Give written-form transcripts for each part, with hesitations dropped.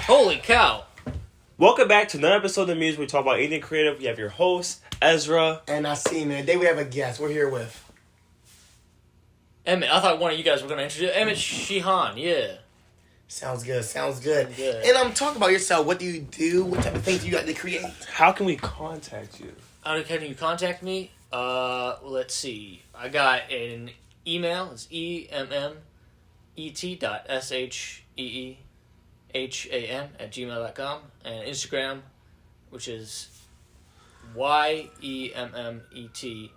Holy cow. Welcome back to another episode of Muse. We talk about anything creative. We have your host, Ezra. And I see, man. Today we have a guest. We're here with Emmett. I thought one of you guys were going to introduce Emmett Sheehan. Yeah. Sounds good. Sounds good. Good. And talk about yourself. What do you do? What type of things do you like to create? How can we contact you? How can you contact me? Let's see. I got an email. It's emmet.sheehan@gmail.com, and Instagram, which is YEMMET.3.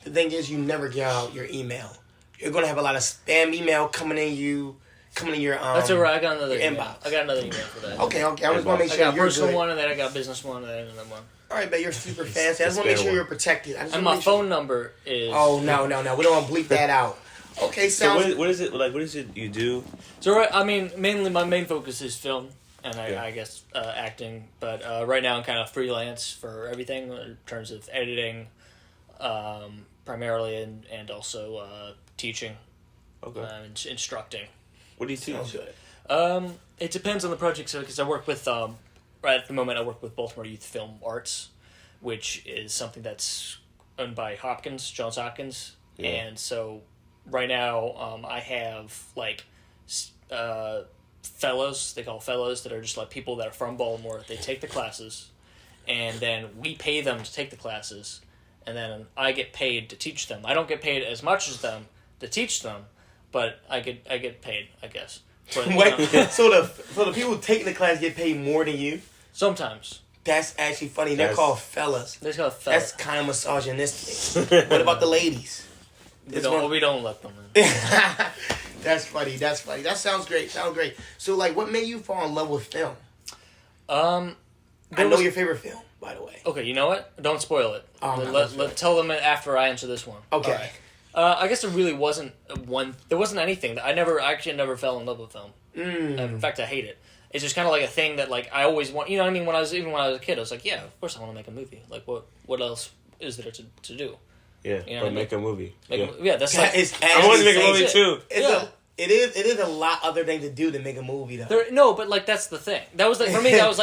The thing is, you never get out your email. You're gonna have a lot of spam email coming in your That's alright. I got another email. inbox. I got another email for that. Okay. I just want to make I sure got a you're personal good. one, and then I got a business one, and then another one. All right, but you're super fancy. I just want to make sure you're protected. And my phone number is... Oh no! We don't want to bleep that out. Okay, So sounds. what is it like? What is it you do? So, I mean, mainly my main focus is film and I guess acting. But right now I'm kind of freelance for everything in terms of editing, primarily, and also teaching, and instructing. What do you teach? Good. It depends on the project. So, because I work with right at the moment I work with Baltimore Youth Film Arts, which is something that's owned by Johns Hopkins, and so. Right now, I have, fellows, they call fellows, that are just, people that are from Baltimore. They take the classes, and then we pay them to take the classes, and then I get paid to teach them. I don't get paid as much as them to teach them, but I get paid, I guess. But, So the people taking the class get paid more than you? sometimes. That's actually funny. They're called fellas. They're called fellas. That's kind of misogynistic. What about the ladies? We don't let them in. That's funny. That sounds great. So, what made you fall in love with film? I know your favorite film, by the way. Okay, you know what? Don't spoil it. Tell them after I answer this one. Okay. Right. I guess there really wasn't one. There wasn't anything that I never fell in love with film. In fact, I hate it. It's just kind of like a thing that I always want. You know what I mean? When I was a kid, I was like, yeah, of course I want to make a movie. What else is there to do? Yeah, you know but make a movie. That's I want to make a movie too. It is a lot other thing to do to make a movie though. But that's the thing. That was for me. That was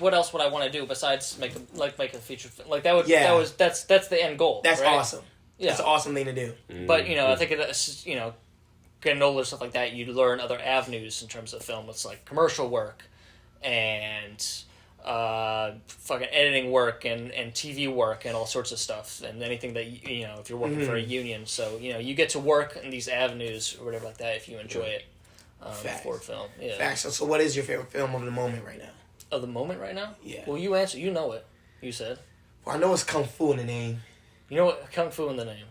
what else would I want to do besides make a feature film? That's the end goal. That's right? awesome. Yeah, that's an awesome thing to do. But I think it's getting older, stuff like that. You learn other avenues in terms of film. It's like commercial work and fucking editing work and TV work and all sorts of stuff, and anything that if you're working for a union, so you get to work in these avenues or whatever like that if you enjoy it for film. Yeah. Facts. So what is your favorite film of the moment right now? Of the moment right now? Yeah. Well, you answer. You know it. You said. Well, I know it's Kung Fu in the name. You know what? Kung Fu in the name.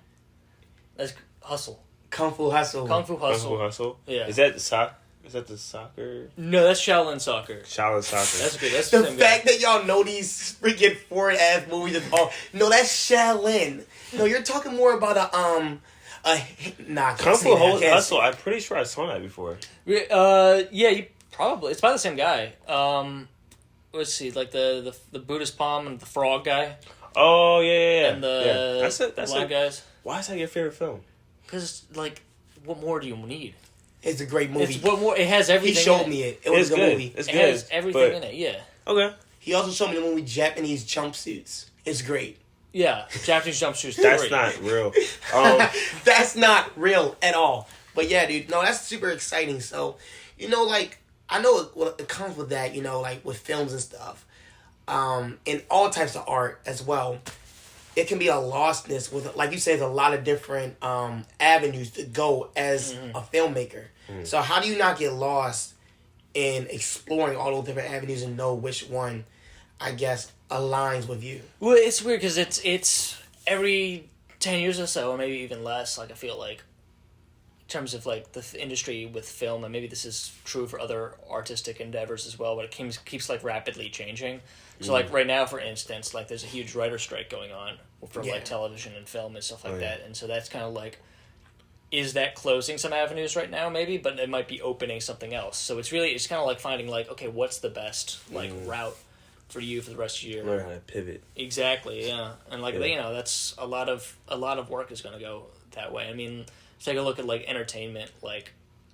That's Hustle. Kung Fu Hustle. Kung Fu Hustle. Kung Fu Hustle. Yeah. Is that the soccer? No, that's Shaolin Soccer. Shaolin Soccer. That's good. That's the fact that y'all know these freaking foreign ass movies. No, that's Shaolin. No, you're talking more about Kung Fu Hustle. I'm pretty sure I saw that before. Yeah, you probably. It's by the same guy. Let's see, the Buddhist palm and the frog guy. Oh yeah. And the That's black guys. Why is that your favorite film? Because what more do you need? It's a great movie. What more? It has everything. He showed me it. It was a good movie. It's it good. Has everything in it. Yeah. Okay. He also showed me the movie Japanese Jumpsuits. It's great. Yeah, Japanese jumpsuits. That's not real. That's not real at all. But yeah, dude. No, that's super exciting. So, I know it comes with that. With films and stuff, and all types of art as well. It can be a lostness with, like you said, there's a lot of different avenues to go as a filmmaker. So how do you not get lost in exploring all those different avenues and know which one, I guess, aligns with you? Well, it's weird because it's every 10 years or so, or maybe even less, I feel like, in terms of the industry with film, and maybe this is true for other artistic endeavors as well, but it keeps rapidly changing. So right now, for instance, there's a huge writer strike going on for television and film and stuff like that, and so that's kind of is that closing some avenues right now? Maybe, but it might be opening something else. So it's kind of finding okay, what's the best route for you for the rest of your learn how to pivot. Exactly, yeah, and that's a lot of work is going to go that way. I mean, take a look at entertainment,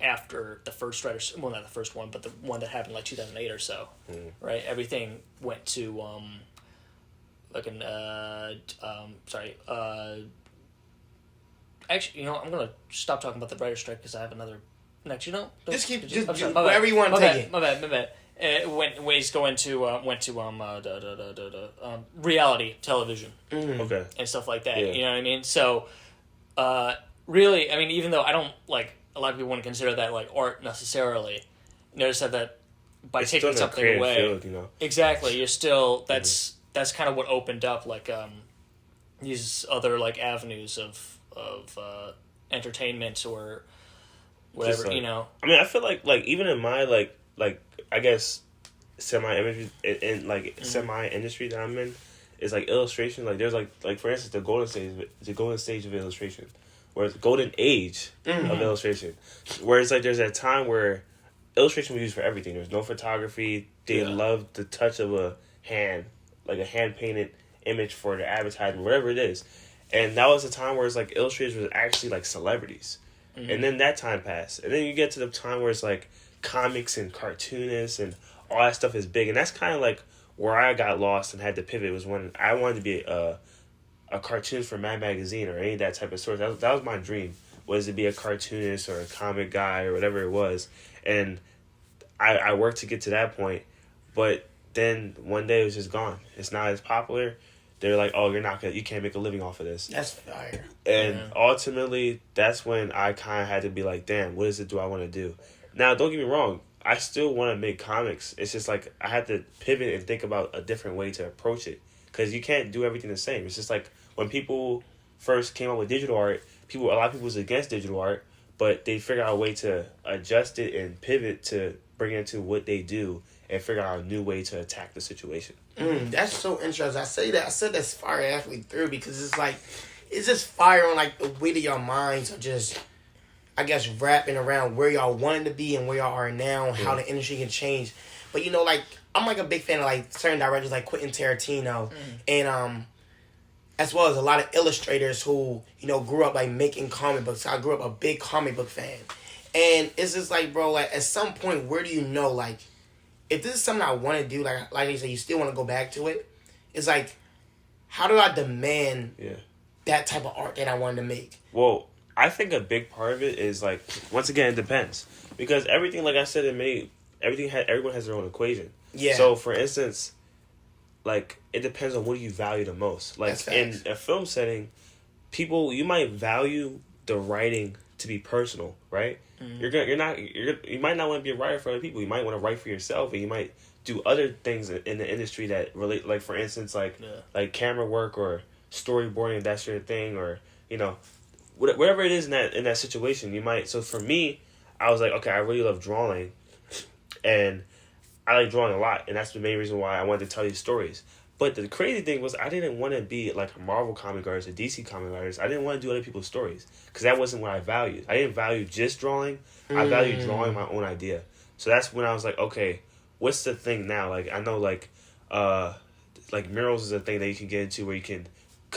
after the first writer, well, not the first one, but the one that happened like 2008 or so, right? Everything went to actually, I'm gonna stop talking about the writer strike because I have another next. Just keep I'm sorry, wherever you want to take it. My bad. It went to reality television Okay. and stuff like that. Yeah. You know what I mean? So, really, I mean, even though I don't like a lot of people wouldn't consider that like art necessarily, notice that by It's taking still in a something creative away, field, exactly, you're still that's kind of what opened up like these other like avenues of entertainment or whatever. Just, like, I mean, I feel like even in my like I guess semi imagery in semi industry that I'm in is like illustration. Like there's like for instance the golden stage of illustration, where it's the golden age of illustration, where it's like there's that time where illustration was used for everything. There's no photography. They loved the touch of a hand, like a hand painted image for the advertisement, whatever it is. And that was a time where it's like illustrators were actually like celebrities. And then that time passed. And then you get to the time where it's like comics and cartoonists and all that stuff is big. And that's kind of like where I got lost and had to pivot, was when I wanted to be a cartoonist for Mad Magazine or any of that type of source. That was my dream, was to be a cartoonist or a comic guy or whatever it was. And I worked to get to that point. But then one day it was just gone. It's not as popular. They're like, oh, you can't make a living off of this. That's fire. And ultimately, that's when I kind of had to be like, damn, what is it do I want to do? Now, don't get me wrong. I still want to make comics. It's just like I had to pivot and think about a different way to approach it. Because you can't do everything the same. It's just like when people first came up with digital art, a lot of people was against digital art, but they figured out a way to adjust it and pivot to bring it into what they do and figure out a new way to attack the situation. That's so interesting. I said that's fire halfway through because it's like, it's just fire on like the way that your minds are just, I guess, wrapping around where y'all wanted to be and where y'all are now and how the industry can change. But like, I'm like a big fan of like certain directors like Quentin Tarantino and as well as a lot of illustrators who, grew up like making comic books. I grew up a big comic book fan. And it's just like, bro, like at some point, where do you know, like, if this is something I want to do, like you said, you still want to go back to it, it's like, how do I demand that type of art that I wanted to make? Well, I think a big part of it is, like, once again, it depends. Because everything, like I said, everyone has their own equation. Yeah. So, for instance, like, it depends on what do you value the most. Like, in a film setting, you might value the writing to be personal, right? You might not want to be a writer for other people. You might want to write for yourself, and you might do other things in the industry that relate, like for instance, like camera work or storyboarding, that sort of thing, or whatever it is in that situation. You might. So for me, I was like, okay, I really love drawing, and I like drawing a lot, and that's the main reason why I wanted to tell these stories. But the crazy thing was, I didn't want to be like a Marvel comic artist, a DC comic artist. I didn't want to do other people's stories because that wasn't what I valued. I didn't value just drawing. I valued drawing my own idea. So that's when I was like, okay, what's the thing now? Like I know like murals is a thing that you can get into where you can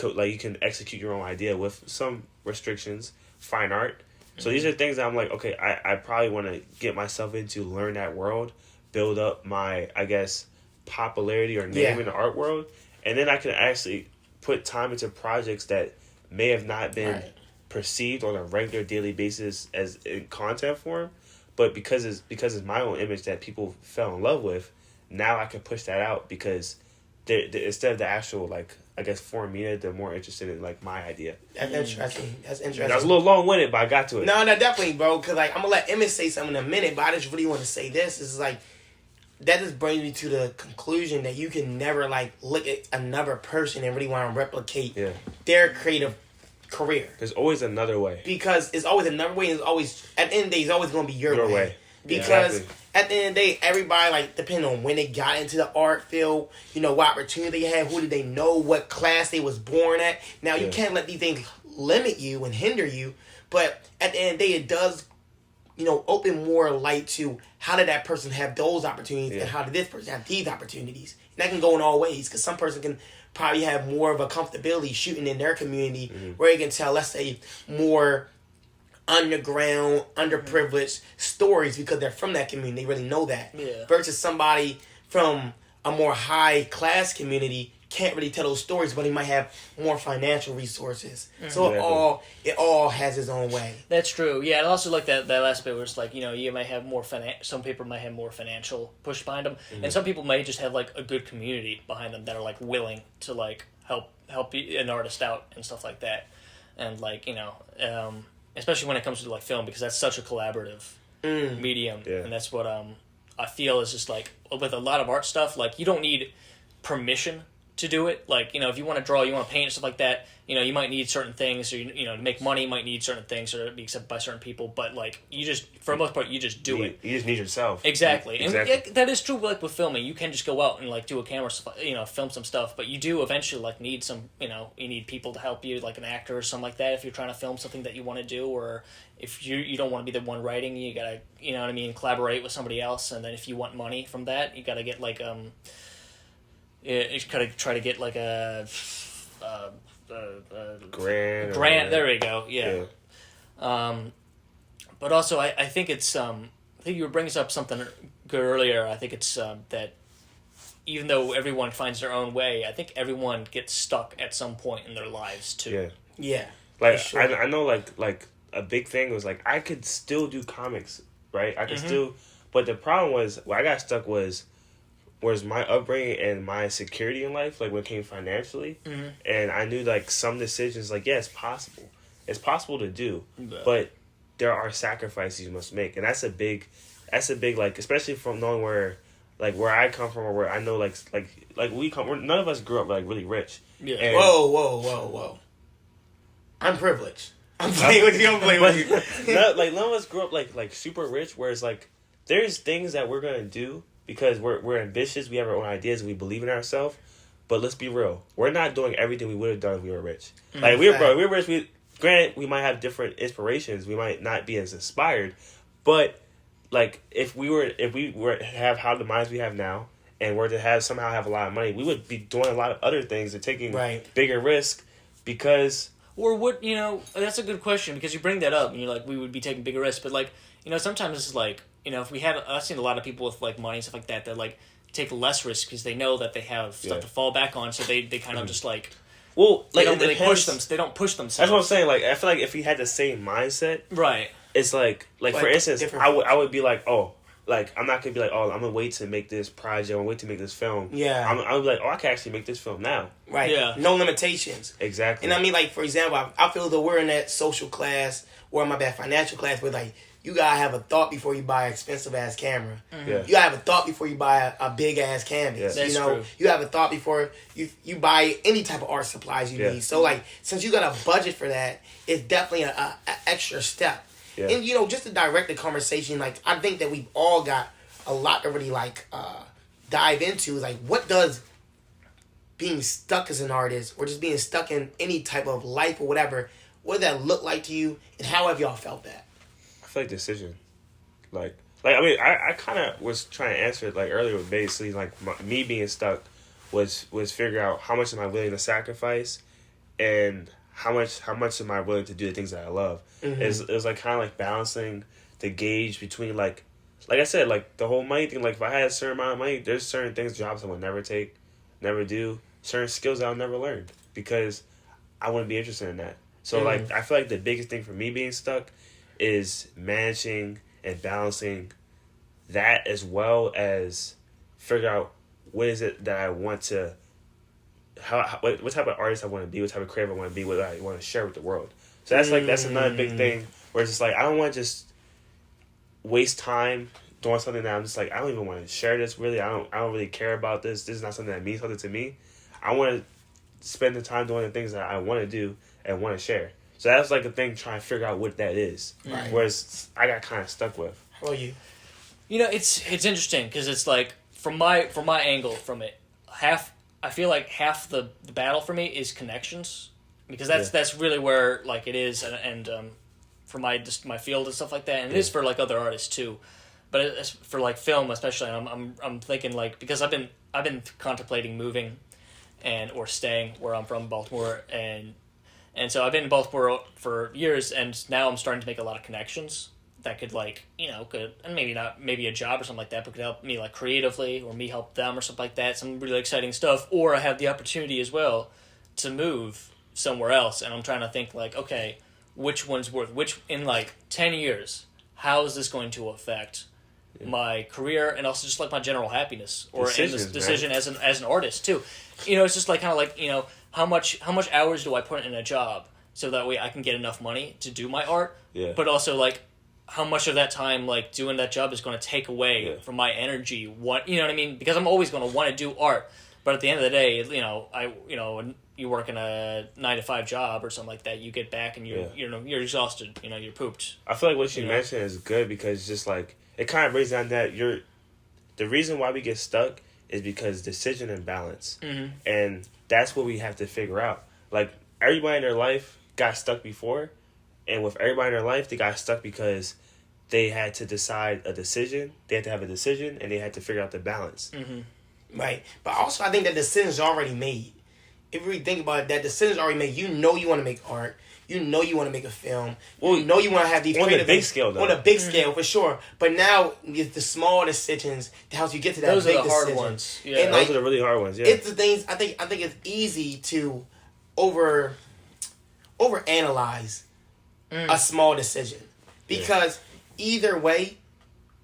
you can execute your own idea with some restrictions. Fine art. So these are things that I'm like, okay, I probably want to get myself into, learn that world, build up my, I guess, popularity or name in the art world, and then I can actually put time into projects that may have not been perceived on a regular daily basis as in content form, but because it's my own image that people fell in love with, now I can push that out because instead of the actual, like, I guess, foreign media, they're more interested in like my idea. That's interesting. I was a little long-winded, but I got to it. No, definitely, bro. Because like I'm gonna let Emmett say something in a minute, but I just really want to say this. Is like, that just brings me to the conclusion that you can never like look at another person and really want to replicate their creative career. There's always another way. Because it's always another way, and it's always, at the end of the day, it's always going to be your way. Because at the end of the day, everybody, like, depending on when they got into the art field, what opportunity they had, who did they know, what class they was born at. Now, you can't let these things limit you and hinder you, but at the end of the day, it does, open more light to how did that person have those opportunities and how did this person have these opportunities. And that can go in all ways, because some person can probably have more of a comfortability shooting in their community where you can tell, let's say, more underground, underprivileged stories because they're from that community. They really know that. Yeah. Versus somebody from a more high class community can't really tell those stories, but he might have more financial resources. So it all has its own way. That's true. Yeah, and also like that last bit where it's like, you might have more some people might have more financial push behind them, and some people might just have like a good community behind them that are like willing to like help an artist out and stuff like that, and like especially when it comes to like film, because that's such a collaborative medium, and that's what I feel is just like with a lot of art stuff, like you don't need permission to do it. Like, if you want to draw, you want to paint and stuff like that, you might need certain things, or to make money, you might need certain things or to be accepted by certain people, but like you just, for the most part, you just do it. You just need yourself. Exactly. And that is true. Like with filming, you can just go out and like do a camera, film some stuff, but you do eventually like need some, you need people to help you, like an actor or something like that, if you're trying to film something that you want to do, or if you don't want to be the one writing, you gotta, collaborate with somebody else. And then if you want money from that, you gotta get like you gotta try to get like a grant. There we go. Yeah. But also, I think it's I think you were bringing up something good earlier. I think it's that even though everyone finds their own way, I think everyone gets stuck at some point in their lives too. Yeah. Like sure. I know like a big thing was like I could still do comics, right? I could still, but the problem was where I got stuck was my upbringing and my security in life, like when it came financially, and I knew like some decisions, like it's possible to do, but there are sacrifices you must make, and that's a big like, especially from knowing where I come from, or where I know like we come, none of us grew up like really rich. Yeah. And whoa. I'm privileged. I'm playing with you. I'm playing with you. None of us grew up like super rich, whereas like there's things that we're gonna do because we're ambitious, we have our own ideas, and we believe in ourselves. But let's be real, we're not doing everything we would have done if we were rich. Like we're rich. Granted, we might have different inspirations. We might not be as inspired, but like if we were to have how the minds we have now, and were to somehow have a lot of money, we would be doing a lot of other things and taking bigger risk because. Or what, that's a good question, because you bring that up and you're like, we would be taking bigger risks, but like, sometimes it's like, if we have, I've seen a lot of people with like money and stuff like that like take less risk because they know that they have stuff to fall back on, so they kind of just like, well, they like don't really push them. They don't push themselves. That's what I'm saying. Like I feel like if we had the same mindset, right? It's like for instance, I would be like, oh, like I'm not gonna be like, oh, I'm gonna wait to make this project. I'm gonna wait to make this film. Yeah, I'm be like, oh, I can actually make this film now. Right. Yeah. No limitations. Exactly. And I mean, like for example, I feel that we're in that social class, or financial class, where like you gotta have a thought before you buy an expensive ass camera. Mm-hmm. Yeah. You gotta have a thought before you buy a big ass canvas. Yeah. That's true. You have a thought before you buy any type of art supplies you need. So like, since you got a budget for that, it's definitely a extra step. Yeah. And just to direct the conversation, like I think that we've all got a lot to really like dive into. Like, what does being stuck as an artist, or just being stuck in any type of life or whatever, what does that look like to you, and how have y'all felt that? I feel like decision, like I mean, I kind of was trying to answer it like earlier, with basically like me being stuck was figure out how much am I willing to sacrifice, and how much am I willing to do the things that I love. It was like kind of like balancing the gauge between like I said, like the whole money thing. Like if I had a certain amount of money, there's certain jobs I would never take, never do, certain skills I'll never learn because I wouldn't be interested in that. So like I feel like the biggest thing for me being stuck is managing and balancing that, as well as figure out what is it that I want to, what type of artist I want to be, what type of creator I want to be, what I want to share with the world. So that's another big thing where it's just like I don't want to just waste time doing something that I'm just like, I don't even want to share this really. I don't really care about this. This is not something that means something to me. I want to spend the time doing the things that I want to do and want to share. So that's like a thing, trying to figure out what that is. Right. Whereas I got kind of stuck with. How about you? It's interesting because it's like from my angle from it, I feel like half the battle for me is connections, because that's really where like it is, and for my field and stuff like that, and it is for like other artists too, but it's for like film especially. I'm thinking like, because I've been contemplating moving or staying where I'm from, Baltimore, and And so I've been in Baltimore for years, and now I'm starting to make a lot of connections that could, like, and maybe a job or something like that, but could help me, like, creatively, or me help them or something like that, some really exciting stuff. Or I have the opportunity as well to move somewhere else, and I'm trying to think, like, okay, which one's in, like, 10 years, how is this going to affect my career and also just, like, my general happiness or in this decision as an artist, too. It's just, like, kind of like, how much hours do I put in a job so that way I can get enough money to do my art, but also, like, how much of that time, like, doing that job is going to take away from my energy. You know what I mean? Because I'm always going to want to do art, but at the end of the day, you work in a 9-to-5 job or something like that, you get back and you're exhausted. You're pooped. I feel like what you mentioned is good because just like it kind of brings down that the reason why we get stuck is because decision and balance, and that's what we have to figure out. Like everybody in their life got stuck before. And with everybody in their life, they got stuck because they had to decide a decision. They had to have a decision, and they had to figure out the balance. Mm-hmm. Right. But also, I think that decision's already made. If you really think about it, that decision's already made. You know you want to make art. You know you want to make a film. Well, you know you want to have these on the big scale, though. On a big scale, for sure. But now, it's the small decisions that helps you get to that those big are the decision. hard ones. Yeah. And those are the really hard ones, yeah. It's the things, I think it's easy to overanalyze a small decision, because either way,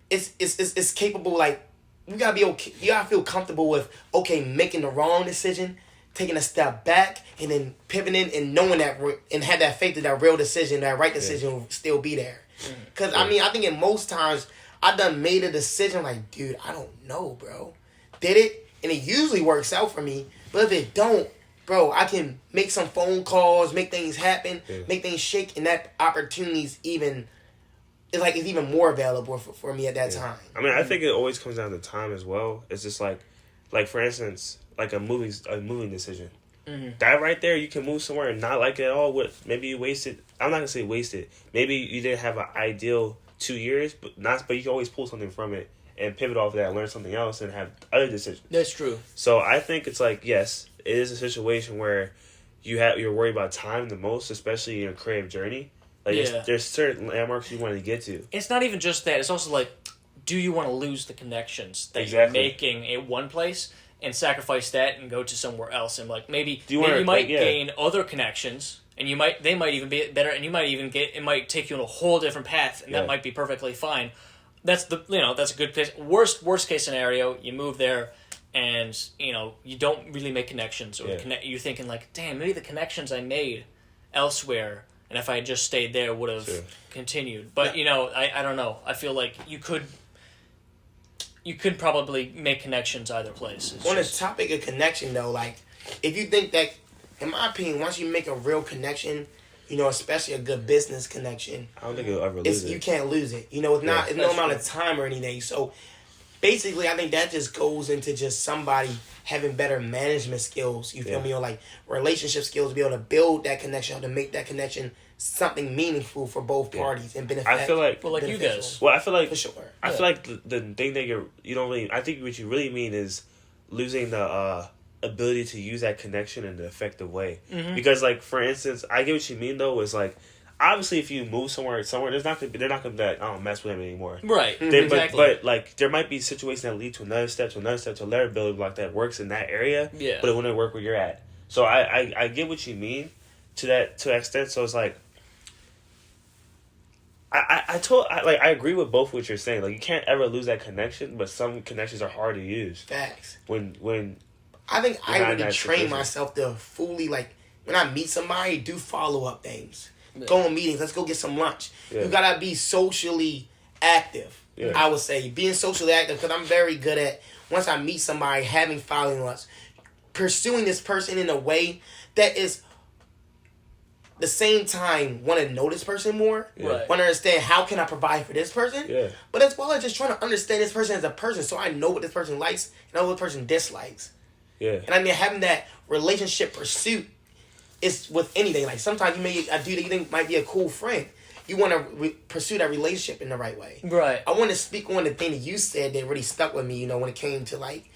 it's capable. Like you gotta be okay. You gotta feel comfortable with making the wrong decision, taking a step back, and then pivoting and knowing that and have that faith that that real decision, that right decision will still be there. Because I think in most times I done made a decision like, dude, I don't know, bro. Did it? And it usually works out for me. But if it don't, bro, I can make some phone calls, make things happen, make things shake, and that opportunity's even more available for me at that time. I mean, I think it always comes down to time as well. It's just like for instance, like a moving decision. That right there, you can move somewhere and not like it at all. Maybe you wasted. I'm not gonna say wasted. Maybe you didn't have an ideal 2 years, but you can always pull something from it and pivot off of that, learn something else, and have other decisions. That's true. So I think it's like, yes, it is a situation where you're worried about time the most, especially in your creative journey. Like there's certain landmarks you want to get to. It's not even just that. It's also like, do you want to lose the connections that you're making at one place and sacrifice that and go to somewhere else? And like maybe you might gain other connections, and they might even be better, and you might even it might take you on a whole different path, and that might be perfectly fine. That's that's a good place. Worst case scenario, you move there, and you don't really make connections, or you're thinking like, damn, maybe the connections I made elsewhere, and if I had just stayed there, would have continued. But I don't know. I feel like you could probably make connections either place. On the topic of connection, though, like if you think that, in my opinion, once you make a real connection, especially a good business connection, I don't think you'll ever lose it. You can't lose it. It's no amount of time or anything. So basically, I think that just goes into just somebody having better management skills. You feel me? Or like relationship skills to be able to build that connection, to make that connection something meaningful for both parties and benefit. I feel like, you guys. Well, I feel like for sure. I feel like the thing that you don't really. I think what you really mean is losing the ability to use that connection in an effective way. Because, like, for instance, I get what you mean though. Is like, obviously, if you move somewhere, they're not gonna be that. I don't mess with him anymore. Right. Exactly. But like, there might be situations that lead to another step, to another building block that works in that area. Yeah. But it wouldn't work where you're at. So I get what you mean to that extent. So it's like, I agree with both what you're saying. Like, you can't ever lose that connection, but some connections are hard to use. Facts. When I think I really train myself to fully, like, when I meet somebody, do follow-up things. Yeah. Go on meetings. Let's go get some lunch. Yeah. You gotta be socially active. Yeah. I would say being socially active, because I'm very good at, once I meet somebody, having follow-ups, pursuing this person in a way that is the same time want to know this person more, want to understand how can I provide for this person, but as well as just trying to understand this person as a person, so I know what this person likes and know what this person dislikes. Yeah, and I mean, having that relationship pursuit is with anything. Like, sometimes you may a dude that you think might be a cool friend. You want to pursue that relationship in the right way. Right. I want to speak on the thing that you said that really stuck with me. When it came to like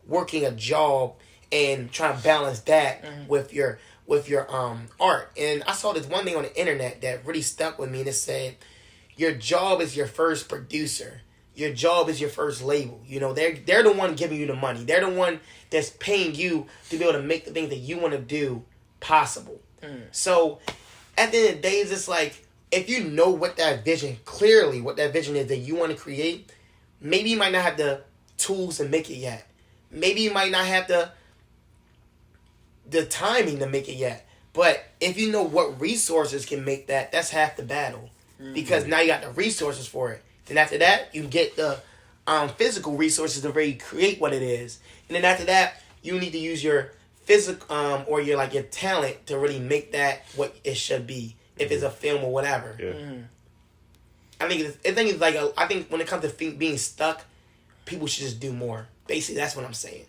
working a job and trying to balance that with your with your art. And I saw this one thing on the internet that really stuck with me, and it said, your job is your first producer. Your job is your first label. You know, they're the one giving you the money. They're the one that's paying you to be able to make the things that you want to do possible. So at the end of the day, it's just like, if you know what that vision, clearly what that vision is that you want to create, maybe you might not have the tools to make it yet. Maybe you might not have the timing to make it yet. But if you know what resources can make that, that's half the battle. Because now you got the resources for it. Then after that, you get the physical resources to really create what it is. And then after that, you need to use your physical or your talent to really make that what it should be. If it's a film or whatever. Yeah. I think when it comes to being stuck, people should just do more. Basically, that's what I'm saying.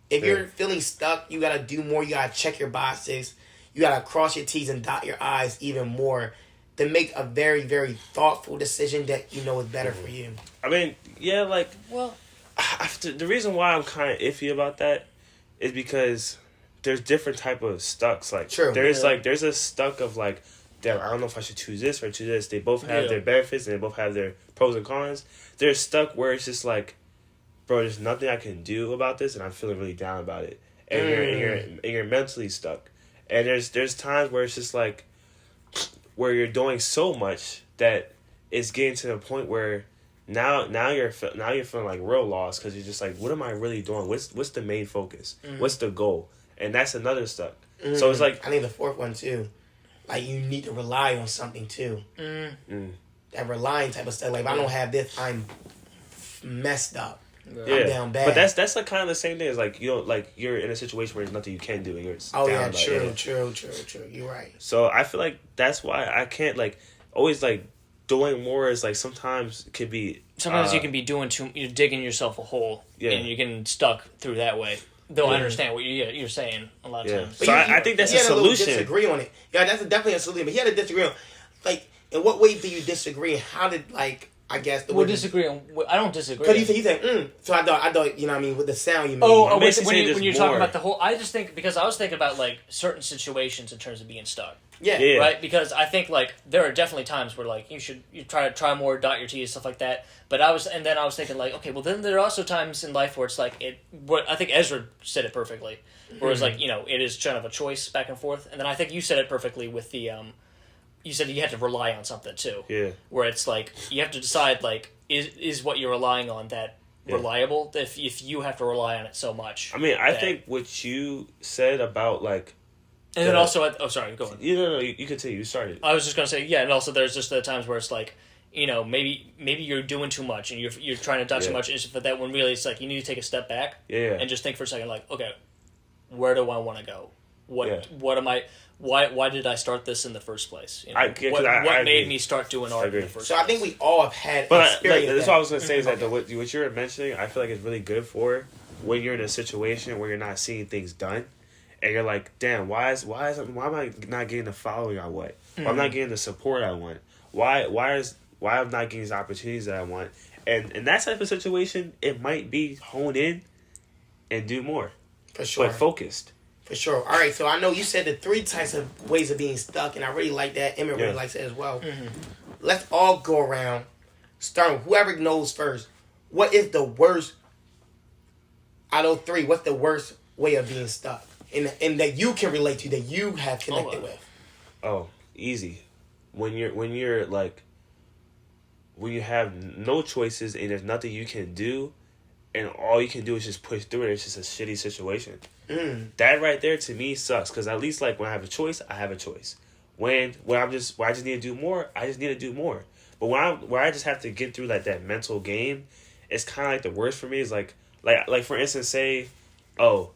If you're feeling stuck, you gotta do more. You gotta check your boxes. You gotta cross your T's and dot your I's even more to make a very, very thoughtful decision that you know is better for you. I mean, yeah, the reason why I'm kind of iffy about that is because there's different type of stucks. True. There's a stuck of damn, I don't know if I should choose this or choose this. They both have their benefits and they both have their pros and cons. They're stuck where it's just bro, there's nothing I can do about this, and I'm feeling really down about it. And you're mentally stuck. And there's times where it's just where you're doing so much that it's getting to the point where now you're feeling real lost because you're just what am I really doing? What's the main focus? What's the goal? And that's another stuck. So it's I think the fourth one too. You need to rely on something too. That relying type of stuff. If I don't have this, I'm messed up. Yeah. I'm down bad. But that's kind of the same thing as you're in a situation where there's nothing you can do and you're down. True. You're right. So I feel that's why I can't always doing more is sometimes it could be. Sometimes you can be you're digging yourself a hole and you're getting stuck through that way. Though I understand what you're saying a lot of times. So I think that's a solution. Disagree on it. Yeah, that's definitely a solution. But he had to disagree on, in what way do you disagree? And how did I guess the disagree on. I don't disagree. Because he said So I thought you know what I mean with the sound you made. When you're talking about the whole, I just think because I was thinking about certain situations in terms of being stuck. Yeah. Right. Because I think there are definitely times where you try more, dot your T's, stuff like that. But I was thinking okay, well then there are also times in life where it's what I think Ezra said it perfectly, where it's it is kind of a choice back and forth, and then I think you said it perfectly with the you said you had to rely on something too. Yeah. Where it's you have to decide is what you're relying on that reliable if you have to rely on it so much. I mean, I think what you said about and then also, sorry, go on. You continue. You started. I was just gonna say, and also there's just the times where it's maybe you're doing too much and you're trying to dodge too much, but that when really it's you need to take a step back, and just think for a second, okay, where do I want to go? What am I? Why did I start this in the first place? What made me start doing art in the first place? So I think we all have had experience. That's what I was going to say is that what you were mentioning, I feel it's really good for when you're in a situation where you're not seeing things done, and you're damn, why am I not getting the following I want? Why I'm not getting the support I want? Why I'm not getting these opportunities that I want? And in that type of situation, it might be hone in and do more. For sure. But focused. For sure. All right, so I know you said the 3 types of ways of being stuck, and I really like that. Emmett really likes it as well. Let's all go around, starting with whoever knows first. What is the worst, out of 3, what's the worst way of being stuck? And that you can relate to, that you have connected with? Oh, easy. When you have no choices and there's nothing you can do, and all you can do is just push through it. It's just a shitty situation. That right there to me sucks because at least when I have a choice, I have a choice. When I just need to do more, I just need to do more. But where I just have to get through that mental game, it's kind of the worst for me. Is like for instance, say, you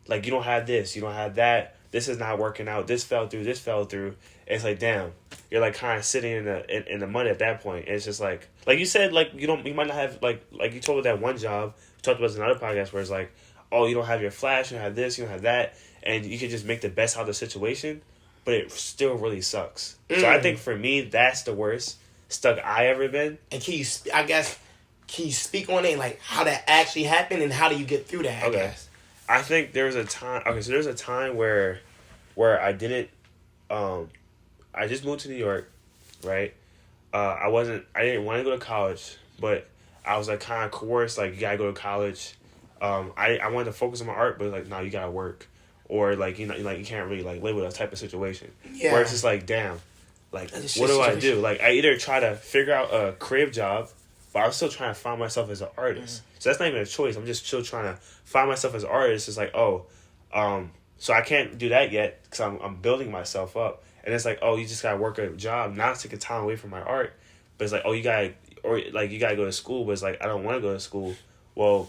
don't have this, you don't have that. This is not working out. This fell through. It's damn, you're kind of sitting in the mud at that point. And it's just like you said, you might not have like you told that one job. You talked about this in another podcast where it's you don't have your flash, you don't have this, you don't have that, and you can just make the best out of the situation, but it still really sucks. So I think for me, that's the worst stuck I ever been. And can you speak on it, and how that actually happened, and how do you get through that? I guess. I think there's a time. Okay, so there's a time where where I didn't. I just moved to New York, right? I didn't want to go to college, but I was like kind of coerced. Like, you gotta go to college. I wanted to focus on my art, but like, no, you gotta work, or like, you know, like you can't really like live with that type of situation. Yeah. Where it's just like, damn, like what do I do? Like, I either try to figure out a crib job, but I'm still trying to find myself as an artist. So that's not even a choice. I'm just still trying to find myself as an artist. It's like, so I can't do that yet because I'm building myself up. And it's like, oh, you just gotta work a job, not to take time away from my art. But it's like, oh, you gotta go to school. But it's like, I don't want to go to school. Well,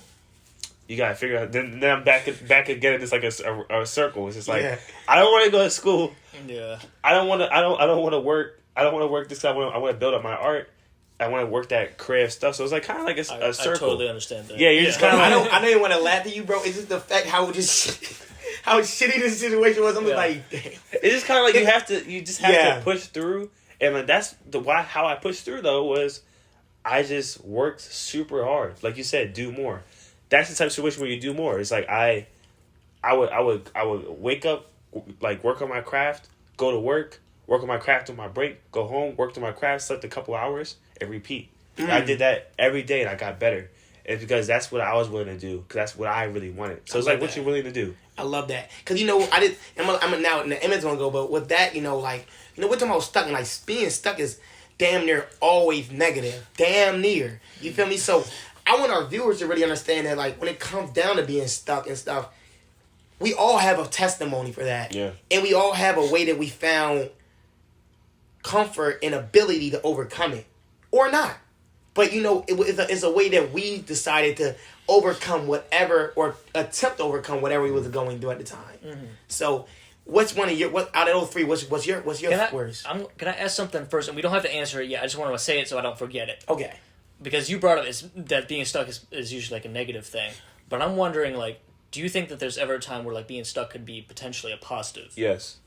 you gotta figure out. Then I'm back again. It's like a circle. It's just like, I don't want to go to school. Yeah. I don't want to work. I don't want to work this. I want to build up my art. I want to work that creative stuff. So it's like kind of like a circle. I totally understand that. Yeah, you're just kind of. I don't even want to laugh at you, bro. It's just the fact how shitty this situation was. I'm just like, damn. It's just kind of like you just have to push through, and like that's how I pushed through though was, I just worked super hard. Like you said, do more. That's the type of situation where you do more. It's like I would wake up, like work on my craft, go to work on my craft on my break, go home, work on my craft, slept a couple hours, and repeat. I did that every day, and I got better. It's because that's what I was willing to do. Because that's what I really wanted. So it's like, what you willing to do? I love that. Because, I'm now in the image going to go, but with that, we're talking about stuck. And like, being stuck is damn near always negative. Damn near. You feel me? So I want our viewers to really understand that, like, when it comes down to being stuck and stuff, we all have a testimony for that. Yeah. And we all have a way that we found comfort and ability to overcome it. Or not. But, it's a way that we decided to overcome whatever, or attempt to overcome whatever we was going through at the time. Mm-hmm. So, what's one of your, out of those three, what's your words? Can I ask something first? And we don't have to answer it yet. I just want to say it so I don't forget it. Okay. Because you brought up that being stuck is usually like a negative thing. But I'm wondering, like, do you think that there's ever a time where, like, being stuck could be potentially a positive? Yes.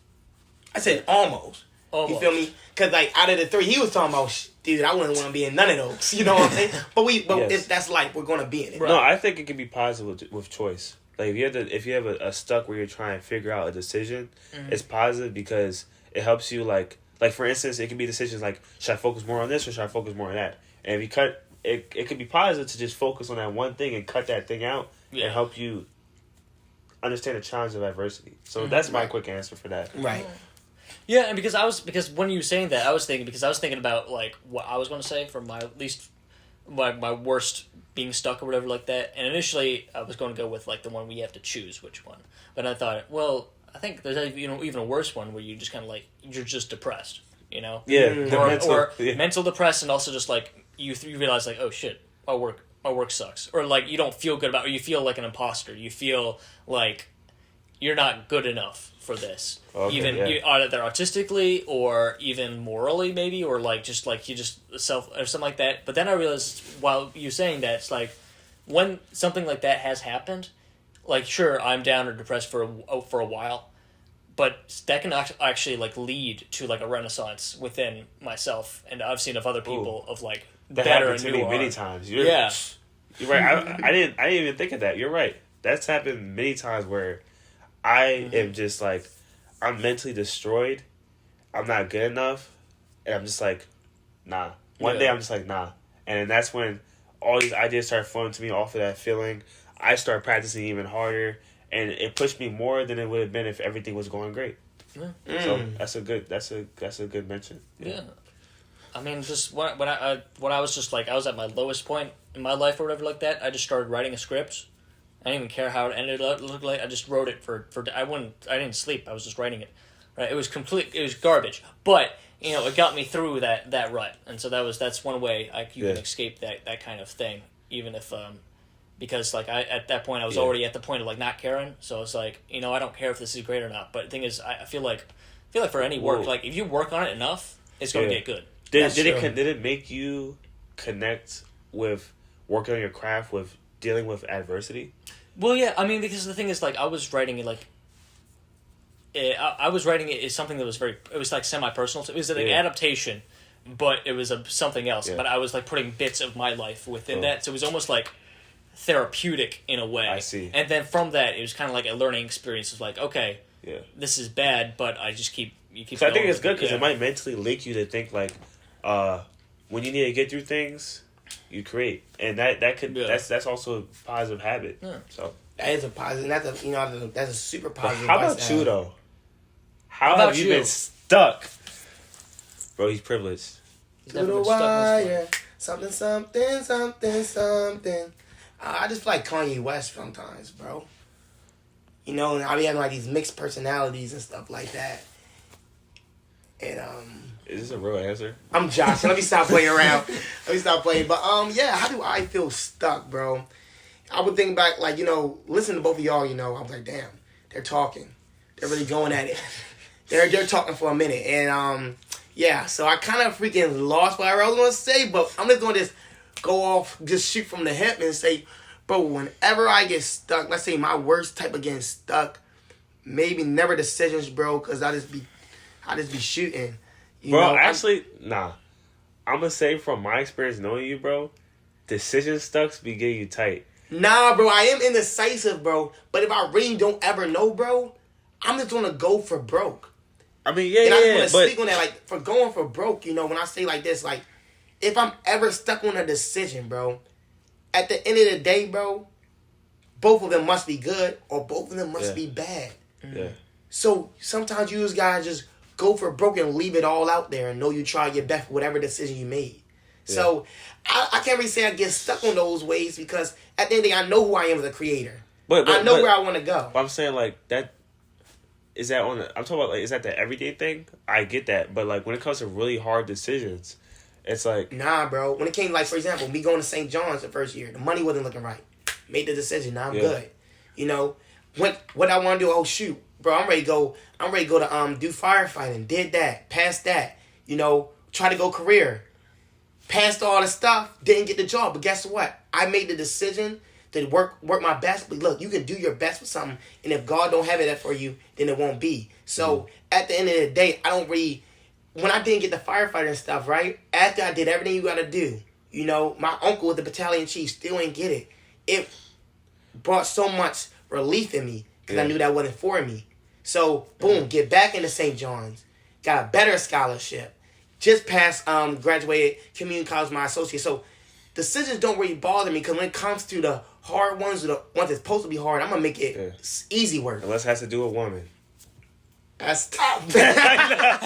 I said almost. You feel me? Because, like, out of the three, he was talking about, dude, I wouldn't want to be in none of those. You know what I'm saying? But yes. If that's life, we're going to be in it. Right. No, I think it can be positive with choice. Like, if you have a stuck where you're trying to figure out a decision, it's positive because it helps you, like for instance, it can be decisions like, should I focus more on this or should I focus more on that? And if you cut, it could be positive to just focus on that one thing and cut that thing out and help you understand the challenge of adversity. So that's my quick answer for that. Right. Yeah, and because when you were saying that, I was thinking about, like, what I was going to say for my my worst being stuck or whatever like that. And initially, I was going to go with, like, the one where you have to choose which one. But I thought, well, I think there's even a worse one where you just kind of, like, you're just depressed, Yeah. Or mental depressed, and also just, like, you realize, like, oh shit, my work sucks. Or, like, you don't feel good about it, or you feel like an imposter. You feel like you're not good enough for this. Okay, either artistically or even morally, maybe, or like just like you just self or something like that. But then I realized while you saying that, it's like when something like that has happened, like sure I'm down or depressed for a while, but that can actually like lead to like a renaissance within myself, and I've seen of other people of like that better happened to me many times. You're right. I didn't even think of that. You're right. That's happened many times where I am just like, I'm mentally destroyed. I'm not good enough. And I'm just like, nah. One day I'm just like, nah. And that's when all these ideas start flowing to me off of that feeling. I start practicing even harder. And it pushed me more than it would have been if everything was going great. Yeah. So that's a good mention. Yeah. I mean, just when I was just like, I was at my lowest point in my life or whatever like that, I just started writing a script. I didn't even care how it ended up looked like. I just wrote it for I didn't sleep. I was just writing it. Right? It was garbage. But, it got me through that rut. And so that's one way you can escape that kind of thing, even if because like at that point I was already at the point of like not caring. So it's like, I don't care if this is great or not. But the thing is I feel like for any work, like if you work on it enough, it's going to get good. Did it make you connect with working on your craft with dealing with adversity? Well, yeah, I mean, because the thing is, like, I was writing it, like, I was writing it as something that was it was, like, semi-personal. It was an adaptation, but it was something else. Yeah. But I was, like, putting bits of my life within that, so it was almost, like, therapeutic in a way. I see. And then from that, it was kind of like a learning experience. It was like, okay, this is bad, but I just keep So I think going it's good with because it might mentally link you to think like, when you need to get through things, you create, and that could that's also a positive habit. Yeah. So that is a positive. That's a super positive. How about you though? How about have you you? been stuck? Bro, he's privileged. He's To never the been stuck in this wire, something, something, something, something. I just feel like Kanye West sometimes, bro. You know, and I be having like these mixed personalities and stuff like that. And Is this a real answer? I'm Josh. Let me stop playing around. Let me stop playing. But yeah, how do I feel stuck, bro? I would think back, like, you know, listen to both of y'all. You know, I was like, damn, they're talking. They're really going at it. They're talking for a minute, and yeah. So I kind of freaking lost what I was going to say, but I'm just going to just go off, just shoot from the hip and say, bro, whenever I get stuck, let's say my worst type of getting stuck, maybe never decisions, bro, because I just be shooting. You Bro, know, actually, nah. I'm gonna say from my experience knowing you, bro, decision stucks be getting you tight. Nah, bro, I am indecisive, bro. But if I really don't ever know, bro, I'm just gonna go for broke. I mean, And I yeah, just want to speak on that, like, for going for broke, you know, when I say like this, like, if I'm ever stuck on a decision, bro, at the end of the day, bro, both of them must be good or both of them must be bad. Yeah. So sometimes you just gotta just go for broke and leave it all out there and know you try your best for whatever decision you made. Yeah. So I can't really say I get stuck on those ways because at the end of the day, I know who I am as a creator. But I know where I want to go. I'm saying like that. Is that on? I'm talking about like, is that the everyday thing? I get that, but like when it comes to really hard decisions, it's like nah, bro. When it came, like, for example, me going to St. John's the first year, the money wasn't looking right. Made the decision. Now I'm good. You know, what I want to do? Oh shoot, bro, I'm ready to go. I'm ready to go to do firefighting. Did that, passed that. You know, try to go career. Passed all the stuff, didn't get the job. But guess what? I made the decision to work my best. But look, you can do your best with something, and if God don't have it for you, then it won't be. So at the end of the day, I don't really. When I didn't get the firefighter and stuff, right? After I did everything you gotta do, you know, my uncle was the battalion chief, still ain't get it. It brought so much relief in me because I knew that wasn't for me. So boom, get back into St. John's, got a better scholarship. Just passed, graduated community college with my associate. So decisions don't really bother me because when it comes to the hard ones, or the ones that's supposed to be hard, I'm gonna make it easy work. Unless it has to do with women. That's tough. That's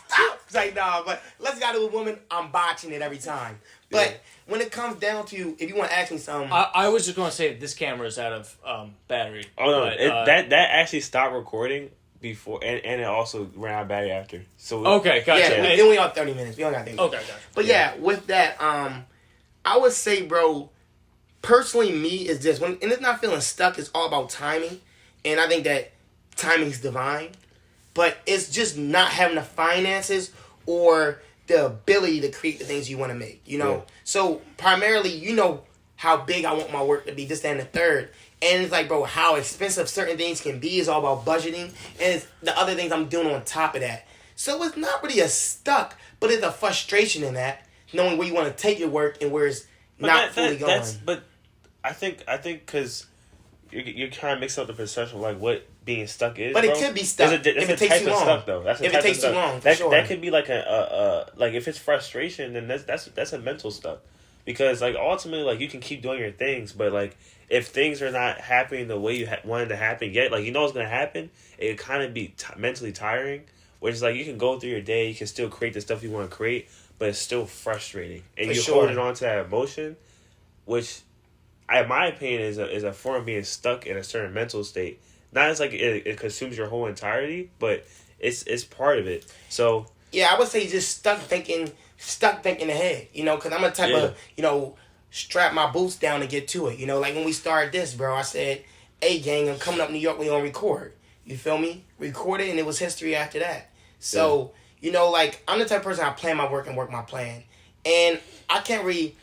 tough. It's like, nah, but let's go to a woman, I'm botching it every time. But when it comes down to, if you want to ask me something. I was just going to say that this camera is out of battery. Oh, no. But, that actually stopped recording before, and it also ran out of battery after. So okay, gotcha. Yeah, we only got 30 minutes. We only got 30 minutes. Okay, gotcha. But yeah, with that, I would say, bro, personally, me is this. And it's not feeling stuck. It's all about timing. And I think that timing's divine. But it's just not having the finances or the ability to create the things you want to make, you know? Yeah. So primarily, you know how big I want my work to be, this, that, and the third. And it's like, bro, how expensive certain things can be is all about budgeting. And it's the other things I'm doing on top of that. So it's not really a stuck, but it's a frustration in that, knowing where you want to take your work and where it's not fully going. But I think because you're kind of mixing up the perception of like what being stuck is. But bro. it could be stuck if it takes too long. Stuck, though. That's if it takes too long, for sure. That could be like like if it's frustration, then that's a mental stuff. Because like ultimately, like you can keep doing your things, but like if things are not happening the way you wanted to happen yet, like you know it's gonna happen, it can kind of be mentally tiring. Which is like you can go through your day, you can still create the stuff you want to create, but it's still frustrating, and you're holding on to that emotion, which, in my opinion, is a form of being stuck in a certain mental state. Not as like it consumes your whole entirety, but it's part of it. So yeah, I would say just stuck thinking ahead. You know, because I'm a type of, you know, strap my boots down and get to it. You know, like when we started this, bro, I said, "Hey, gang, I'm coming up New York. We gonna record." You feel me? Record it, and it was history after that. So you know, like I'm the type of person I plan my work and work my plan, and I can't really.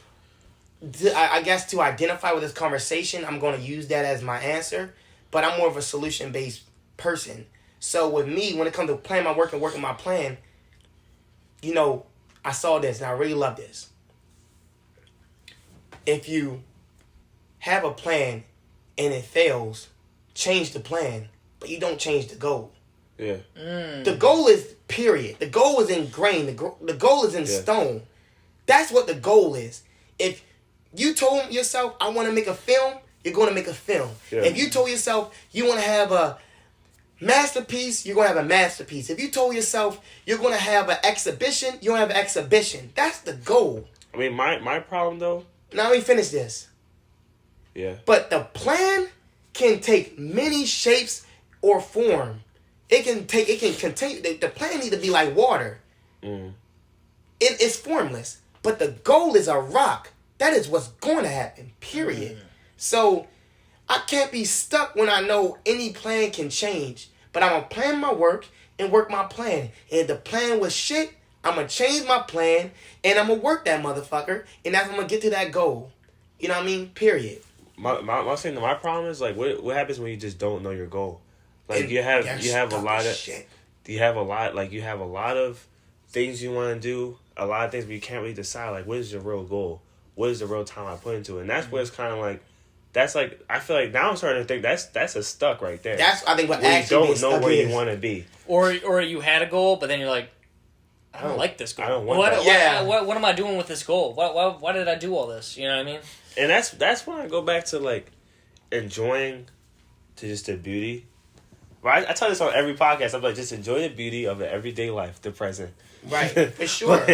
I guess to identify with this conversation, I'm going to use that as my answer. But I'm more of a solution-based person. So with me, when it comes to planning my work and working my plan, you know, I saw this and I really love this. If you have a plan and it fails, change the plan but you don't change the goal. Yeah. The goal is period. The goal is ingrained. The goal is in stone. That's what the goal is. If you told yourself, I want to make a film, you're going to make a film. Yeah. If you told yourself you want to have a masterpiece, you're going to have a masterpiece. If you told yourself you're going to have an exhibition, you're going to have an exhibition. That's the goal. I mean, my problem, though... Now, let me finish this. Yeah. But the plan can take many shapes or form. It can continue. The plan need to be like water. It's formless. But the goal is a rock. That is what's going to happen, period. So, I can't be stuck when I know any plan can change. But I'm going to plan my work and work my plan. And if the plan was shit, I'm going to change my plan and I'm going to work that motherfucker. And that's when I'm going to get to that goal. You know what I mean? Period. My problem is, like, what happens when you just don't know your goal? Like, you have a lot of shit. You have a lot of things you want to do, a lot of things, but you can't really decide, like, what is your real goal? What is the real time I put into it? And that's where it's kind of like, that's like, I feel like now I'm starting to think that's a stuck right there. That's, I think, what where actually you don't know where you want to be. Or you had a goal, but then you're like, I don't like this goal. I don't want that. What am I doing with this goal? Why did I do all this? You know what I mean? And that's when I go back to, like, enjoying to just the beauty. Right? I tell this on every podcast. I'm like, just enjoy the beauty of the everyday life, the present. Right, for sure.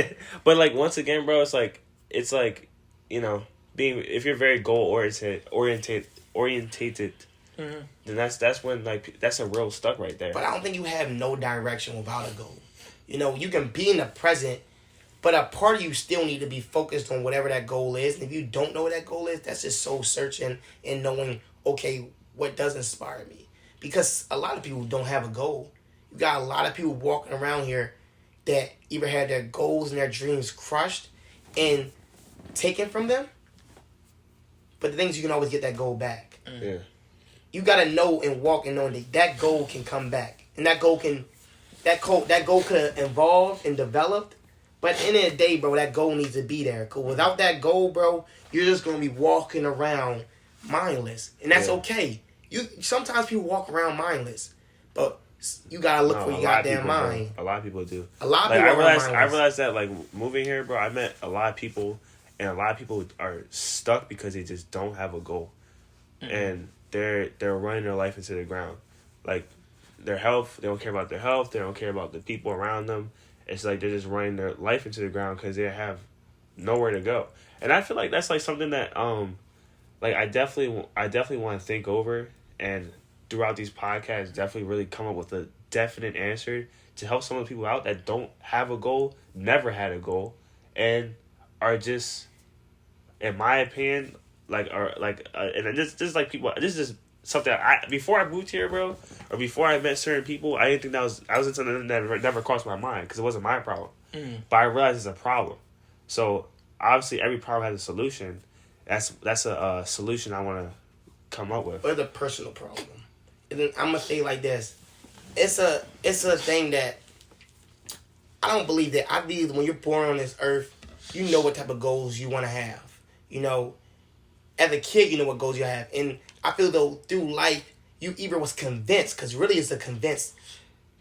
but like, once again, bro, it's like, you know, if you're very goal orientated, then that's when, like, that's a real stuck right there. But I don't think you have no direction without a goal. You know, you can be in the present, but a part of you still need to be focused on whatever that goal is. And if you don't know what that goal is, that's just soul searching and knowing, okay, what does inspire me? Because a lot of people don't have a goal. You got a lot of people walking around here that either had their goals and their dreams crushed and taken from them. But the thing is, you can always get that goal back. Yeah. You gotta know and walk and know that goal can come back, and that goal could have evolved and developed. But at the end of the day, bro, that goal needs to be there. Cause without that goal, bro, you're just gonna be walking around mindless, and that's okay. Sometimes people walk around mindless, but you gotta look for your goddamn mind. A lot of people do. A lot of like, people I realized that, like, moving here, bro, I met a lot of people, and a lot of people are stuck because they just don't have a goal, and they're running their life into the ground. Like, their health, they don't care about their health. They don't care about the people around them. It's like they're just running their life into the ground because they have nowhere to go. And I feel like that's, like, something that like, I definitely want to think over, and throughout these podcasts, definitely really come up with a definite answer to help some of the people out that don't have a goal, never had a goal, and are just, in my opinion, and this is like people. This is something before I moved here, bro, or before I met certain people, I didn't think I was into something that never crossed my mind because it wasn't my problem. But I realized it's a problem. So obviously, every problem has a solution. That's a solution I want to come up with. But it's a personal problem. And I'm gonna say like this: it's a thing that I don't believe that. I believe when you're born on this earth, you know what type of goals you want to have. You know, as a kid, you know what goals you have, and I feel though through life, you either was convinced, because really it's that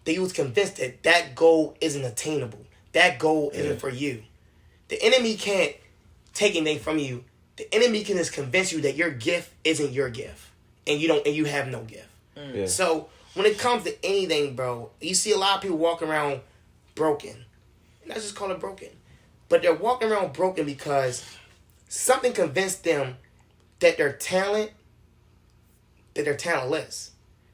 you was convinced that goal isn't attainable. That goal isn't for you. The enemy can't take anything from you. The enemy can just convince you that your gift isn't your gift, and you have no gift. Yeah. So when it comes to anything, bro, you see a lot of people walking around broken. And let's just call it broken. But they're walking around broken because something convinced them that they're talentless,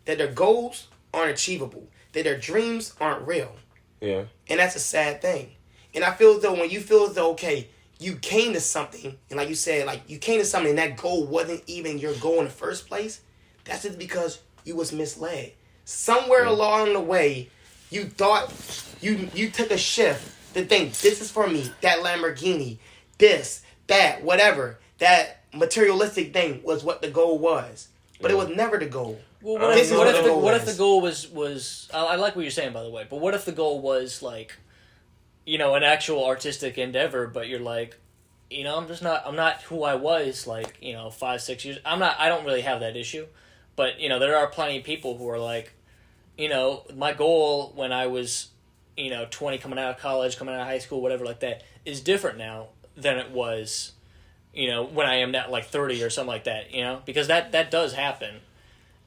that their goals aren't achievable, that their dreams aren't real. Yeah. And that's a sad thing. And I feel as though when you feel as though, okay, you came to something, and like you said, like you came to something and that goal wasn't even your goal in the first place, that's just because you was misled. Somewhere along the way, you thought you took a shift to think, this is for me, that Lamborghini, this, that, whatever, that materialistic thing was what the goal was. But it was never the goal. Well, what if the goal was I like what you're saying, by the way, but what if the goal was, like, you know, an actual artistic endeavor, but you're like, you know, I'm not who I was, like, you know, 5-6 years. I don't really have that issue, but, you know, there are plenty of people who are like, you know, my goal when I was, you know, 20, coming out of college, coming out of high school, whatever like that, is different now than it was, you know, when I am now like 30 or something like that, you know, because that does happen.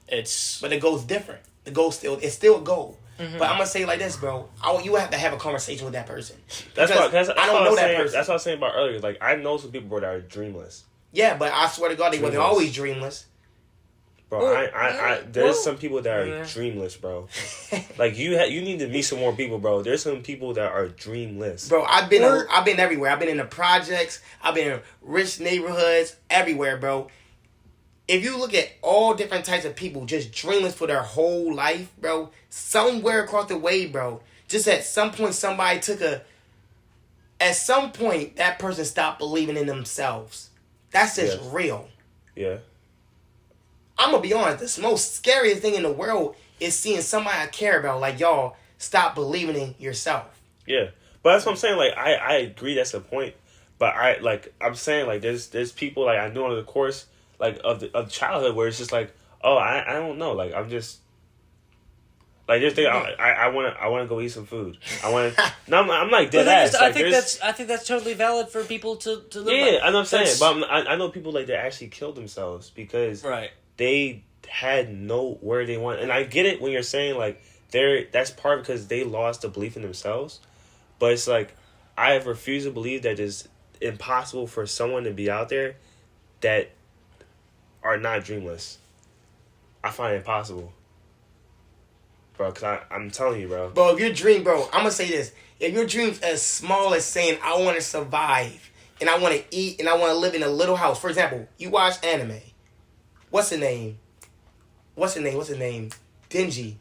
But the goal's different. The goal it's still a goal. Mm-hmm. But I'm gonna say it like this, bro. You have to have a conversation with that person. That's why I don't know that person. That's what I was saying about earlier. Like, I know some people that are dreamless. Yeah, but I swear to God, they wasn't always dreamless. Bro, there's some people that are dreamless, bro. Like, you need to meet some more people, bro. There's some people that are dreamless. Bro, I've been everywhere. I've been in the projects. I've been in rich neighborhoods. Everywhere, bro. If you look at all different types of people just dreamless for their whole life, bro, somewhere across the way, bro, just at some point at some point, that person stopped believing in themselves. That's just real. Yeah. I'm going to be honest, the most scariest thing in the world is seeing somebody I care about, like, y'all, stop believing in yourself. Yeah. But that's what I'm saying. Like, I agree that's the point. But I'm saying, like, there's people, like, I knew on the course, like, of childhood where it's just like, oh, I don't know. Like, I'm just, like, just think, I want to go eat some food. I want to, no, I'm like, dead ass. I think that's totally valid for people to live. Yeah, I know what I'm saying. But I know people, like, that actually killed themselves because they had nowhere they went. And I get it when you're saying, like, that's part because they lost the belief in themselves. But it's like, I refuse to believe that it's impossible for someone to be out there that are not dreamless. I find it impossible. Bro, because I'm telling you, bro. Bro, if your dream, bro, I'm going to say this. If your dream's as small as saying, I want to survive, and I want to eat, and I want to live in a little house. For example, you watch anime. What's his name? Denji.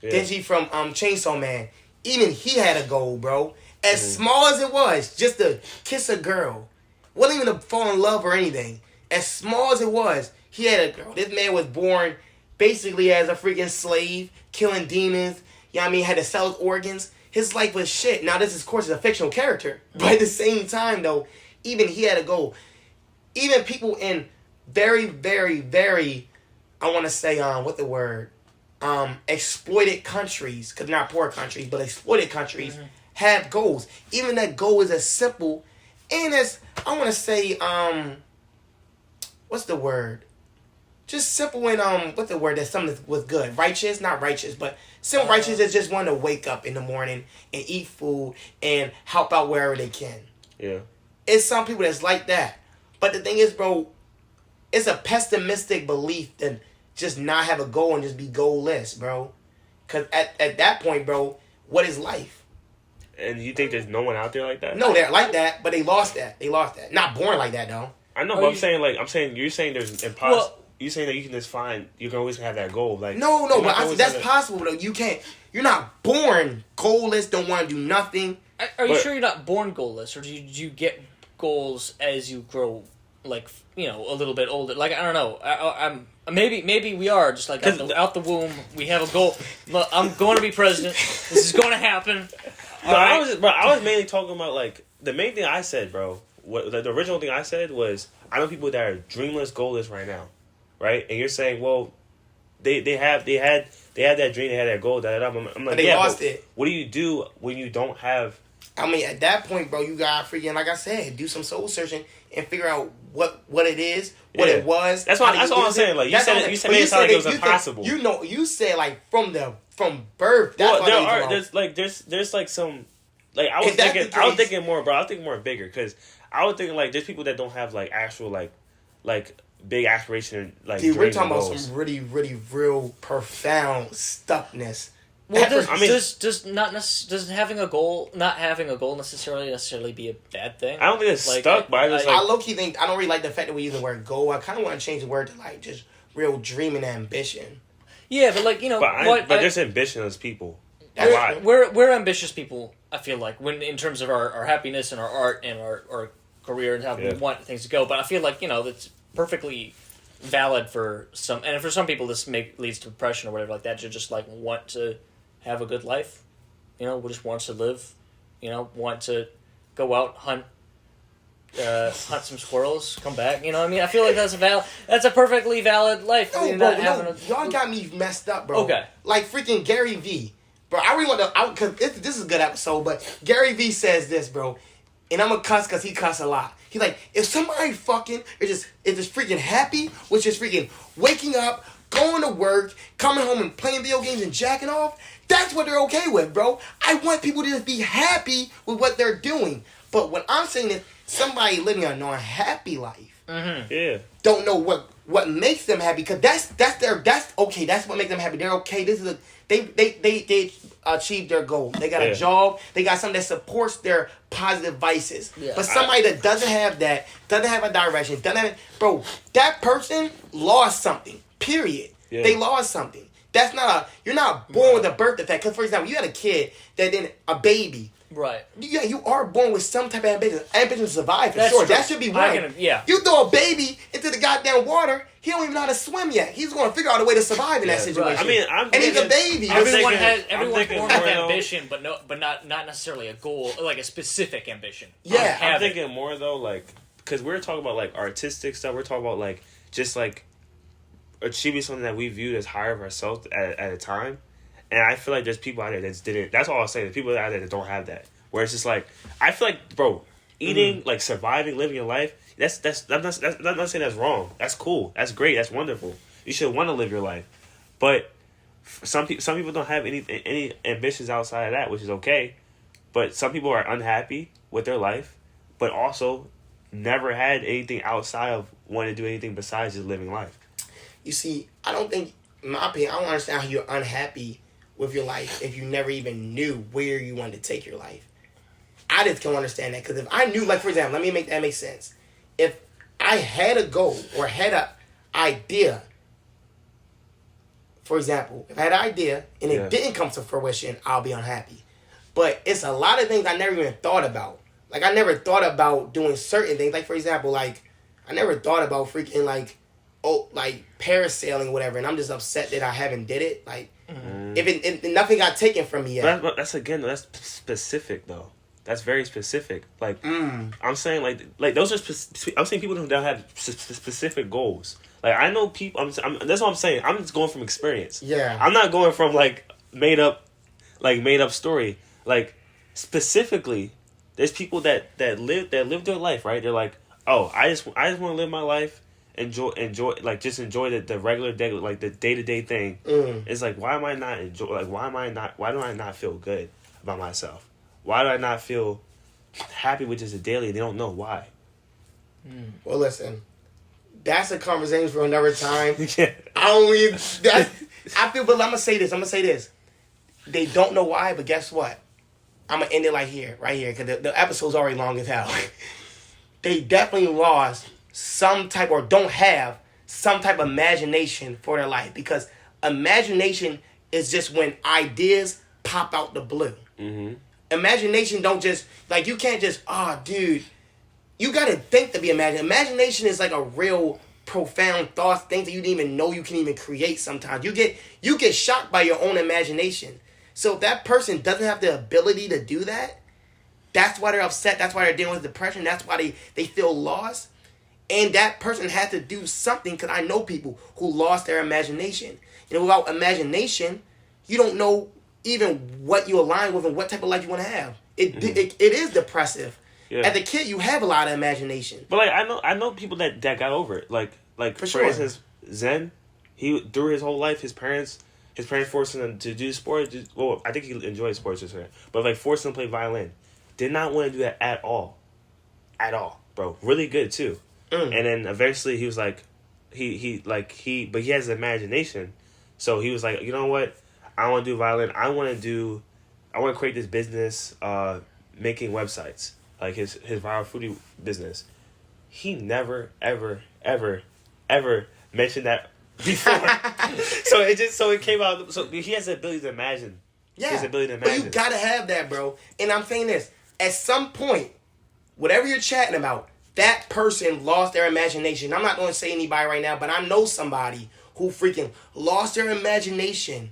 Yeah. Denji from Chainsaw Man. Even he had a goal, bro. As small as it was, just to kiss a girl. Wasn't even to fall in love or anything. As small as it was, he had a girl. This man was born basically as a freaking slave, killing demons. You know what I mean? Had to sell his organs. His life was shit. Now, this, of course, is a fictional character. But at the same time, though, even he had a goal. Even people in very, very, very, I want to say, exploited countries, because not poor countries, but exploited countries, have goals. Even that goal is as simple and as, I want to say, what's the word? Just simple and, what's the word that something was good? Righteous? Not righteous, but simple righteous is just wanting to wake up in the morning and eat food and help out wherever they can. Yeah. It's some people that's like that. But the thing is, bro, it's a pessimistic belief to just not have a goal and just be goalless, bro. Because at that point, bro, what is life? And you think there's no one out there like that? No, they're like that, but they lost that. Not born like that, though. I know, but you're saying there's impossible. Well, you're saying that you can always have that goal. Like, no, but that's possible, though. You're not born goalless, don't want to do nothing. Are you sure you're not born goalless, or do you get goals as you grow, like, you know, a little bit older? Like, I don't know. I'm maybe we are just like out the womb. We have a goal. Look, I'm going to be president. This is going to happen. No, I was mainly talking about, like, the main thing I said, bro. The original thing I said was, I know people that are dreamless, goalless right now, right? And you're saying, well, they had that dream, they had that goal, I'm like, but they lost it. What do you do when you don't have? I mean, at that point, bro, you gotta freaking, like I said, do some soul searching and figure out what it is, what it was. That's all I'm saying. Like, you said it sounded like it was impossible. You said, like, from birth. That's there's like some, like, I was thinking more, bro. I was thinking more bigger, because I was thinking, like, there's people that don't have, like, actual, like big aspiration, like, dude, we're talking about some really, really real profound stuckness. Well, does having a goal, not having a goal necessarily be a bad thing? I don't think it's like, stuck, but I low-key think, I don't really like the fact that we use the word goal. I kind of want to change the word to, like, just real dream and ambition. Yeah, but, like, you know, but there's ambition as people. We're ambitious people, I feel like, when in terms of our happiness and our art and our career and how we want things to go. But I feel like, you know, that's perfectly valid for some, and for some people this leads to depression or whatever like that. You just, like, want to have a good life, you know, just wants to live, you know, want to go out, hunt, hunt some squirrels, come back. You know what I mean? I feel like that's a perfectly valid life. No, bro, y'all got me messed up, bro. Okay. Like freaking Gary V. Bro, I really want to, because this is a good episode, but Gary V says this, bro. And I'm going to cuss because he cuss a lot. He's like, if somebody fucking is just freaking happy, which is freaking waking up, going to work, coming home and playing video games and jacking off, that's what they're okay with, bro. I want people to just be happy with what they're doing. But what I'm saying is, somebody living a non-happy life, don't know what makes them happy, because that's okay. That's what makes them happy. They're okay. They achieved their goal. They got a job. They got something that supports their positive vices. Yeah. But somebody that doesn't have that, doesn't have a direction, bro, that person lost something. Period. Yeah. They lost something. You're not born with a birth defect. Because, for example, you had a kid a baby. Right. Yeah, you are born with some type of ambition. Ambition to survive, for sure. True. That should be one. You throw a baby into the goddamn water, he don't even know how to swim yet. He's going to figure out a way to survive in that situation. Right. I mean, and he's a baby. Everyone's born with ambition, but not necessarily a goal, like a specific ambition. Yeah. I'm thinking more, though, like, because we're talking about, like, artistic stuff. We're talking about, like, just, like, achieving something that we viewed as higher of ourselves at a time. And I feel like there's people out there that just didn't. That's all I'm saying. There's people out there that don't have that. Where it's just like, I feel like, bro, eating, like surviving, living your life. I'm not saying that's wrong. That's cool. That's great. That's wonderful. You should want to live your life. But some people don't have any ambitions outside of that, which is okay. But some people are unhappy with their life, but also never had anything outside of wanting to do anything besides just living life. You see, I don't think, in my opinion, I don't understand how you're unhappy with your life if you never even knew where you wanted to take your life. I just can't understand that, because if I knew, like, for example, let me make that make sense. If I had a goal or had an idea, for example, if I had an idea and it didn't come to fruition, I'll be unhappy. But it's a lot of things I never even thought about. Like, I never thought about doing certain things. Like, for example, like, I never thought about freaking, like parasailing or whatever, and I'm just upset that I haven't did it. Like, if nothing got taken from me yet. That's specific, though. That's very specific. Like, I'm saying, like those are I'm saying people who don't have specific goals. Like, I know people. That's what I'm saying. I'm just going from experience. Yeah. I'm not going from made up story. Like, specifically, there's people that live their life, right. They're like, oh, I just want to live my life. Enjoy the regular day, like the day-to-day thing. It's like, why do I not feel good about myself? Why do I not feel happy with just a daily? They don't know why. Well, listen, that's a conversation for another time. Yeah. I feel, but I'm gonna say this. They don't know why, but guess what? I'm gonna end it right here, because the episode's already long as hell. They definitely lost some type, or don't have some type of imagination for their life, because imagination is just when ideas pop out the blue. Mm-hmm. Imagination don't just, like, you can't just, dude, you gotta think to be imagined. Imagination is like a real profound thought, things that you didn't even know you can even create sometimes. You get shocked by your own imagination. So if that person doesn't have the ability to do that, that's why they're upset, that's why they're dealing with depression, that's why they feel lost. And that person had to do something, because I know people who lost their imagination. And without imagination, you don't know even what you align with and what type of life you want to have. It is depressive. Yeah. As a kid, you have a lot of imagination. But I know people that got over it. Like for instance, Zen, he through his whole life, his parents forced him to do sports. Well, I think he enjoyed sports, but forced him to play violin. Did not want to do that at all, bro. Really good too. And then eventually he was like, but he has imagination, so he was like, you know what, I want to do violin. I want to create this business, making websites, like his viral foodie business. He never ever mentioned that before. so it came out. So he has the ability to imagine. Yeah, he has the ability to imagine. But you gotta have that, bro. And I'm saying this, at some point, whatever you're chatting about, that person lost their imagination. I'm not going to say anybody right now, but I know somebody who freaking lost their imagination.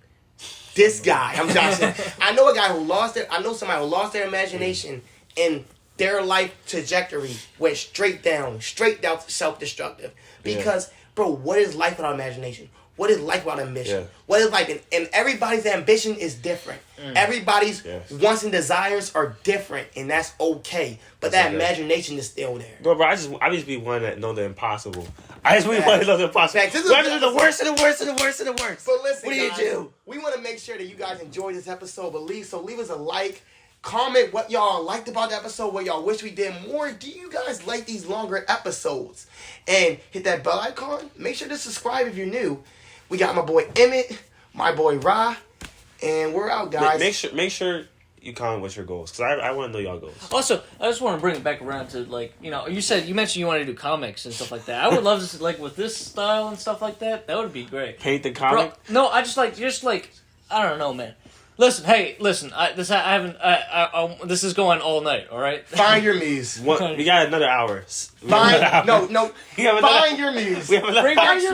This guy, I'm Johnson. I know somebody who lost their imagination, and their life trajectory went straight down self-destructive. Because, bro, what is life without imagination? What is life without ambition? Yeah. What is life? And everybody's ambition is different. Everybody's wants and desires are different, and that's okay. But that imagination is still there. Bro, I just be one that know the impossible. I just be one that know the impossible. Facts. This is We have to do the worst and the worst and the worst and the worst. But listen, what do guys, you do? we want to make sure that you guys enjoyed this episode. But leave us a like. Comment what y'all liked about the episode, what y'all wish we did more. Do you guys like these longer episodes? And hit that bell icon. Make sure to subscribe if you're new. We got my boy Emmett, my boy Ra, and we're out, guys. Make sure you comment what's your goals, because I want to know y'all goals. Also, I just want to bring it back around to, like, you know, you mentioned you wanted to do comics and stuff like that. I would love to, like, with this style and stuff like that. That would be great. Paint the comic? Bro, no, I just like I don't know, man. Listen, this is going all night, all right? Find your muse. We got another hour. Find your muse. We have another Bring back